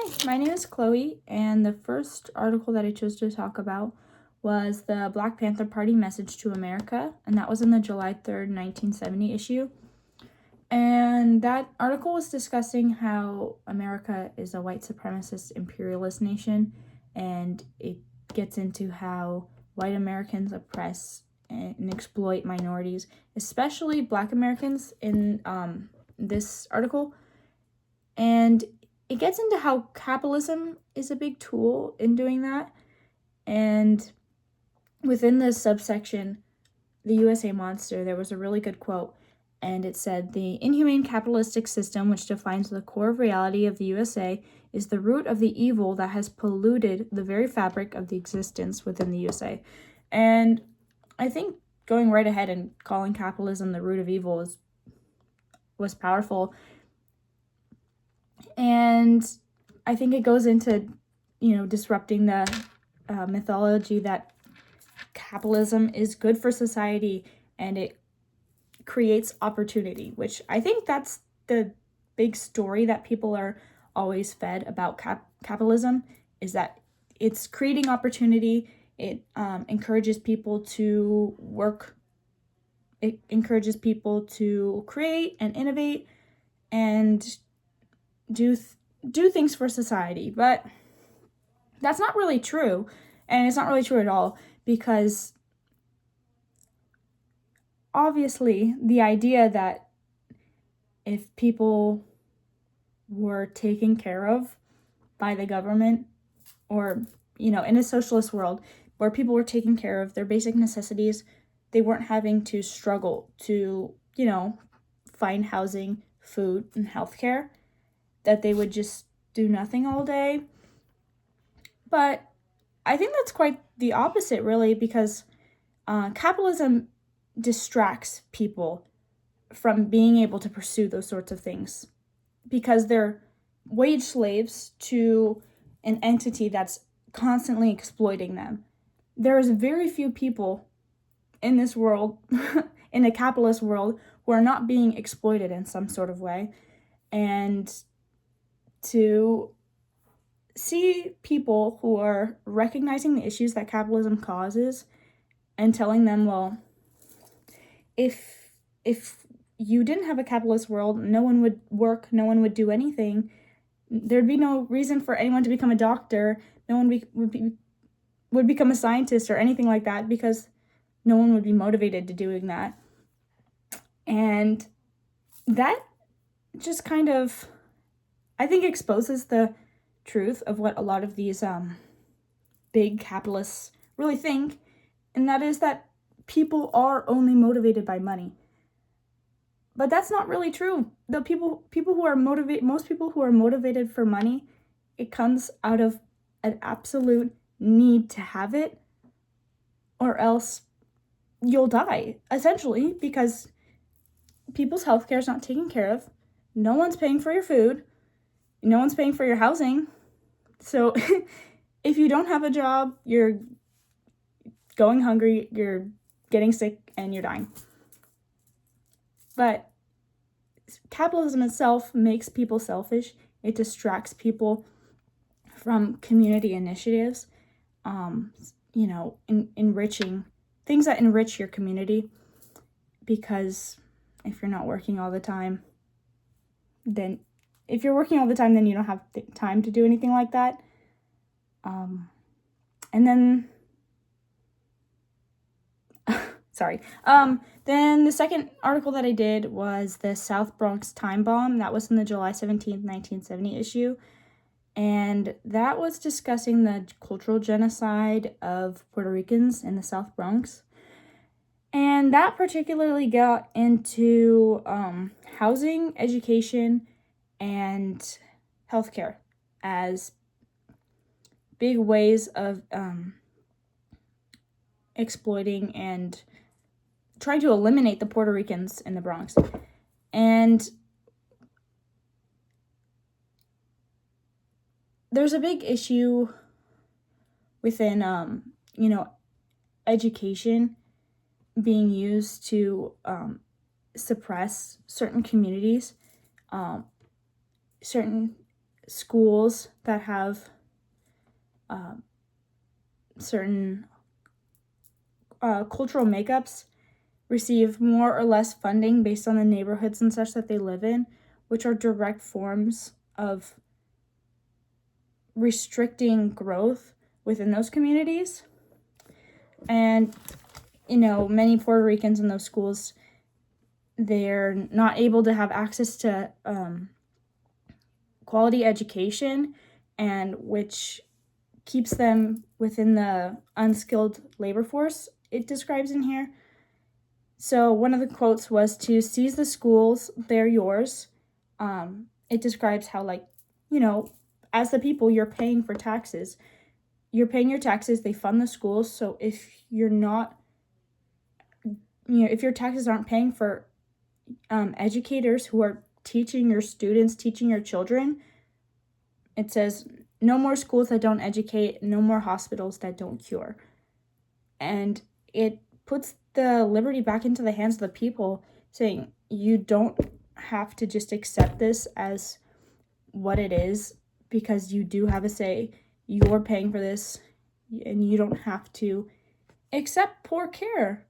Hi, my name is Chloe, and the first article that I chose to talk about was the Black Panther Party message to America, and that was in the July 3rd, 1970 issue. And that article was discussing how America is a white supremacist imperialist nation, and it gets into how white Americans oppress and exploit minorities, especially Black Americans in this article. And it gets into how capitalism is a big tool in doing that. And within this subsection, the USA Monster, there was a really good quote. And it said, "The inhumane capitalistic system, which defines the core of reality of the USA, is the root of the evil that has polluted the very fabric of the existence within the USA." And I think going right ahead and calling capitalism the root of evil was powerful. And I think it goes into, disrupting the mythology that capitalism is good for society and it creates opportunity, which I think that's the big story that people are always fed about capitalism, is that it's creating opportunity. It encourages people to work. It encourages people to create and innovate and do things for society. But that's not really true, and it's not really true at all, because obviously the idea that if people were taken care of by the government, or in a socialist world where people were taking care of their basic necessities, they weren't having to struggle to find housing, food, and healthcare, that they would just do nothing all day. But I think that's quite the opposite, really, because capitalism distracts people from being able to pursue those sorts of things, because they're wage slaves to an entity that's constantly exploiting them. There's very few people in this world, in a capitalist world, who are not being exploited in some sort of way. And to see people who are recognizing the issues that capitalism causes and telling them, well, if you didn't have a capitalist world, no one would work, no one would do anything. There'd be no reason for anyone to become a doctor. No one would become a scientist or anything like that, because no one would be motivated to doing that. And that just kind of, I think, exposes the truth of what a lot of these big capitalists really think, and that is that people are only motivated by money. But that's not really true. The people who are motivated, most people who are motivated for money, it comes out of an absolute need to have it, or else you'll die, essentially, because people's healthcare is not taken care of. No one's paying for your food. No one's paying for your housing. So if you don't have a job, you're going hungry, you're getting sick, and you're dying. But capitalism itself makes people selfish. It distracts people from community initiatives, enriching things that enrich your community. Because if you're not working all the time, then if you're working all the time, then you don't have time to do anything like that. And then, then the second article that I did was the South Bronx time bomb. That was in the July 17th, 1970 issue. And that was discussing the cultural genocide of Puerto Ricans in the South Bronx. And that particularly got into housing, education, and healthcare as big ways of exploiting and trying to eliminate the Puerto Ricans in the Bronx. And there's a big issue within, education being used to suppress certain communities, certain schools that have certain cultural makeups receive more or less funding based on the neighborhoods and such that they live in, which are direct forms of restricting growth within those communities. And, many Puerto Ricans in those schools, they're not able to have access to quality education, and which keeps them within the unskilled labor force it describes in here. So one of the quotes was, to seize the schools, they're yours. It describes how, as the people, you're paying for taxes. You're paying your taxes, they fund the schools. So if you're not, if your taxes aren't paying for educators who are teaching your students, teaching your children, it says, no more schools that don't educate, no more hospitals that don't cure. And it puts the liberty back into the hands of the people, saying you don't have to just accept this as what it is, because you do have a say. You're paying for this, and you don't have to accept poor care.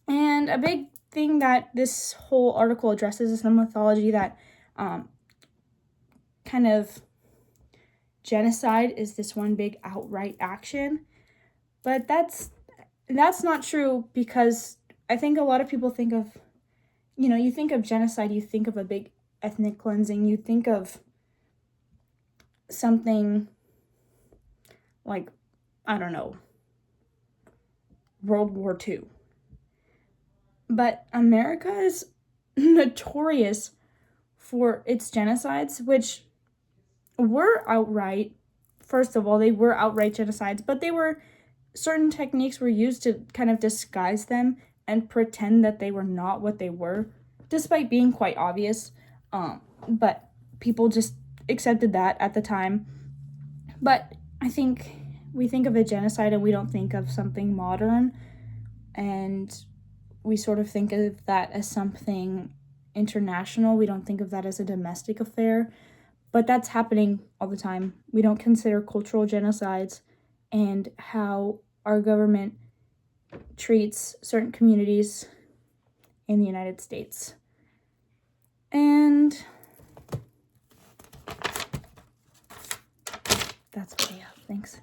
And a big thing that this whole article addresses is the mythology that kind of genocide is this one big outright action. But that's not true, because I think a lot of people think of, you think of genocide, you think of a big ethnic cleansing, you think of something like, I don't know, World War II. But America is notorious for its genocides, which were outright, first of all, they were outright genocides, but certain techniques were used to kind of disguise them and pretend that they were not what they were, despite being quite obvious. But people just accepted that at the time. But I think we think of a genocide and we don't think of something modern, and we sort of think of that as something international. We don't think of that as a domestic affair, but that's happening all the time. We don't consider cultural genocides and how our government treats certain communities in the United States. And that's what I have. Thanks.